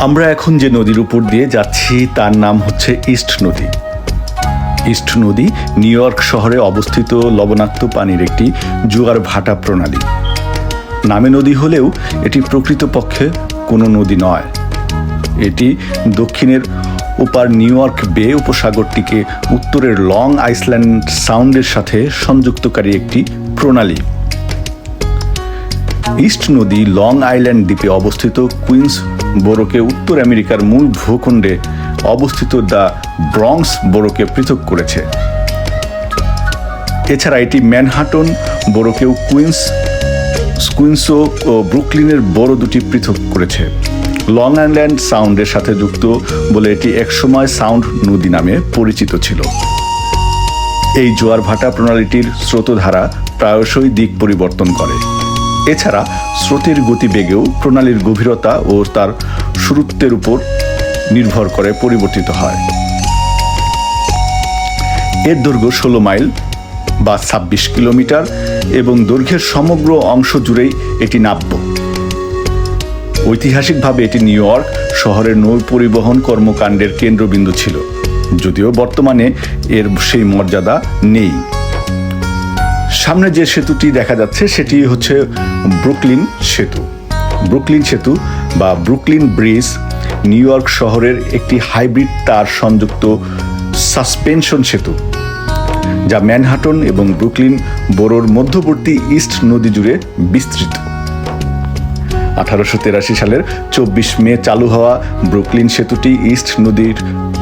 আমরা এখন যে নদীর উপর দিয়ে যাচ্ছি তার নাম হচ্ছে ইস্ট নদী। ইস্ট নদী নিউ ইয়র্ক শহরে অবস্থিত লবণাক্ত পানির একটি জোয়ার ভাটা প্রণালী। নামে নদী হলেও এটি প্রকৃতপক্ষে কোনো নদী নয়। এটি দক্ষিণের ওপার নিউ ইয়র্ক বে উপসাগরটিকে উত্তরের লং আইল্যান্ড সাউন্ডের সাথে সংযুক্তকারী একটি প্রণালী। ইস্ট নদী লং আইল্যান্ড দ্বীপে অবস্থিত কুইন্স বোরোকে উত্তর আমেরিকার মূল ভূখণ্ডে অবস্থিত দ্য ব্রঙ্কস বোরোকে পৃথক করেছে। এছাড়া এটি ম্যানহাটন বোরোকেও কুইন্সও ও ব্রুকলিনের বোরো দুটি পৃথক করেছে। লং আইল্যান্ড সাউন্ডের সাথে যুক্ত বলে এটি একসময় সাউন্ড নদী নামে পরিচিত ছিল। এই জোয়ার ভাটা প্রণালীটির স্রোতধারা প্রায়শই দিক পরিবর্তন করে। এছাড়া স্রোতের গতিবেগেও প্রণালীর গভীরতা ও তার শুরুত্বের উপর নির্ভর করে পরিবর্তিত হয়। এর দৈর্ঘ্য 16 মাইল বা 26 কিলোমিটার এবং দৈর্ঘ্যের সমগ্র অংশ জুড়েই এটি নাব্য। ঐতিহাসিকভাবে এটি নিউ ইয়র্ক শহরের নৌ পরিবহন কর্মকাণ্ডের কেন্দ্রবিন্দু ছিল, যদিও বর্তমানে এর সেই মর্যাদা নেই। সামনে যে সেতুটি দেখা যাচ্ছে সেটি হচ্ছে ব্রুকলিন সেতু। ব্রুকলিন সেতু বা ব্রুকলিন ব্রিজ নিউ ইয়র্ক শহরের একটি হাইব্রিড তার সংযুক্ত সাসপেনশন সেতু, যা ম্যানহাটন এবং ব্রুকলিন বোরোর মধ্যবর্তী ইস্ট নদী জুড়ে বিস্তৃত। 1883 সালের 24 মে চালু হওয়া ব্রুকলিন সেতুটি ইস্ট নদীর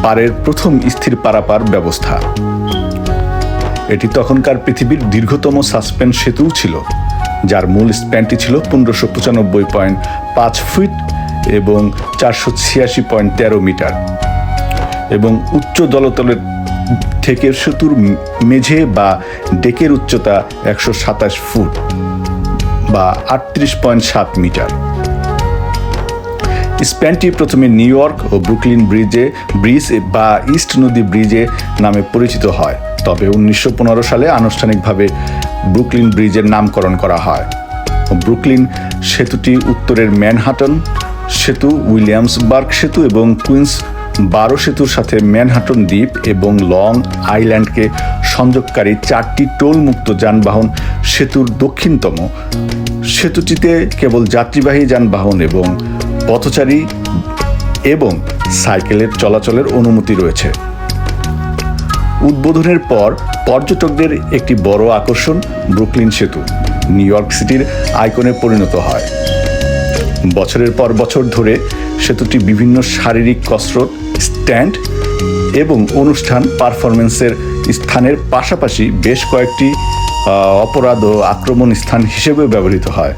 পারের প্রথম স্থির পারাপার ব্যবস্থা। এটি তখনকার পৃথিবীর দীর্ঘতম সাসপেন সেতু ছিল, যার মূল স্প্যানটি ছিল 1595.5 ফিট এবং 486.13 মিটার এবং উচ্চ জলতলের থেকে সেতুর মেঝে বা ডেকের উচ্চতা 127 ফুট বা 38.7 মিটার। স্প্যানটি প্রথমে নিউ ইয়র্ক ও ব্রুকলিন ব্রিজ বা ইস্ট নদী ব্রিজে নামে পরিচিত হয়, তবে 1915 সালে আনুষ্ঠানিকভাবে ব্রুকলিন ব্রিজের নামকরণ করা হয়। ব্রুকলিন সেতুটি উত্তরের ম্যানহাটন সেতু, উইলিয়ামসবার্গ সেতু এবং কুইন্স বারো সেতুর সাথে ম্যানহাটন দ্বীপ এবং লং আইল্যান্ডকে সংযোগকারী 4টি টোলমুক্ত যানবাহন সেতুর দক্ষিণতম। সেতুটিতে কেবল যাত্রীবাহী যানবাহন এবং পথচারী এবং সাইকেলের চলাচলের অনুমতি রয়েছে। উদ্বোধনের পর পর্যটকদের একটি বড় আকর্ষণ ব্রুকলিন সেতু নিউ ইয়র্ক সিটির আইকনে পরিণত হয়। বছরের পর বছর ধরে সেতুটি বিভিন্ন শারীরিক কসরত, স্ট্যান্ড এবং অনুষ্ঠান পারফরমেন্সের স্থানের পাশাপাশি বেশ কয়েকটি অপরাধ ও আক্রমণ স্থান হিসেবেও ব্যবহৃত হয়।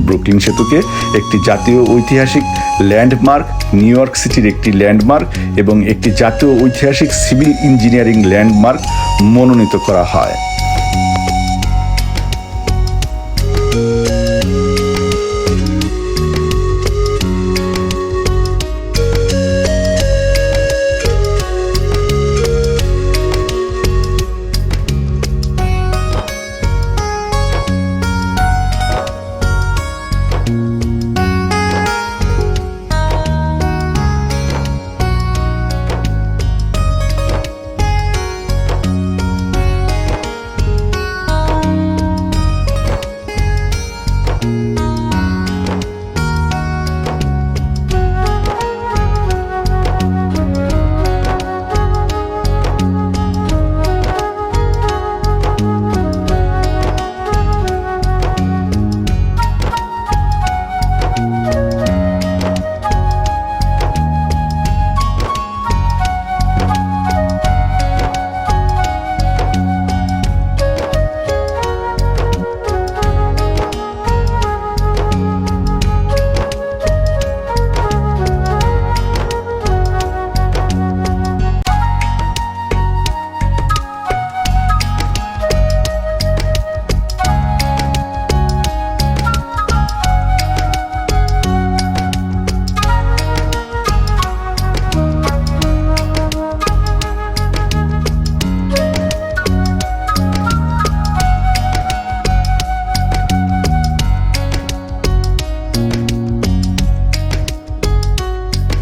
ব্রুকলিন সেতুকে একটি জাতীয় ঐতিহাসিক ল্যান্ডমার্ক, নিউ ইয়র্ক সিটির একটি ল্যান্ডমার্ক এবং একটি জাতীয় ঐতিহাসিক সিভিল ইঞ্জিনিয়ারিং ল্যান্ডমার্ক মনোনীত করা হয়।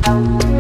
Thank you.